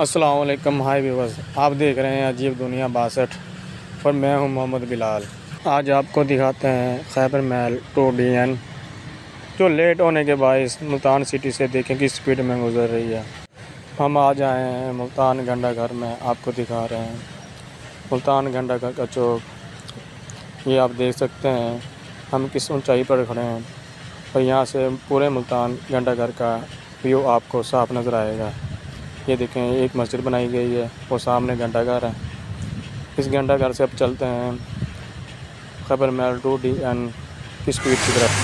अस्सलाम वालेकुम, हाय व्यूअर्स। आप देख रहे हैं अजीब दुनिया 62 और मैं हूं मोहम्मद बिलाल। आज आपको दिखाते हैं खैबर महल 2DN जो लेट होने के बायस मुल्तान सिटी से देखें किस स्पीड में गुजर रही है। हम आज आए हैं मुल्तान घंटाघर में, आपको दिखा रहे हैं मुल्तान घंटाघर का चौक। ये आप देख सकते हैं हम किस ऊंचाई पर खड़े हैं और यहाँ से पूरे मुल्तान घंटाघर का व्यू आपको साफ नज़र आएगा। ये देखें, एक मस्जिद बनाई गई है और सामने घंटाघर है। इस घंटाघर से अब चलते हैं खैबर महल 2DN की स्पीड की तरफ।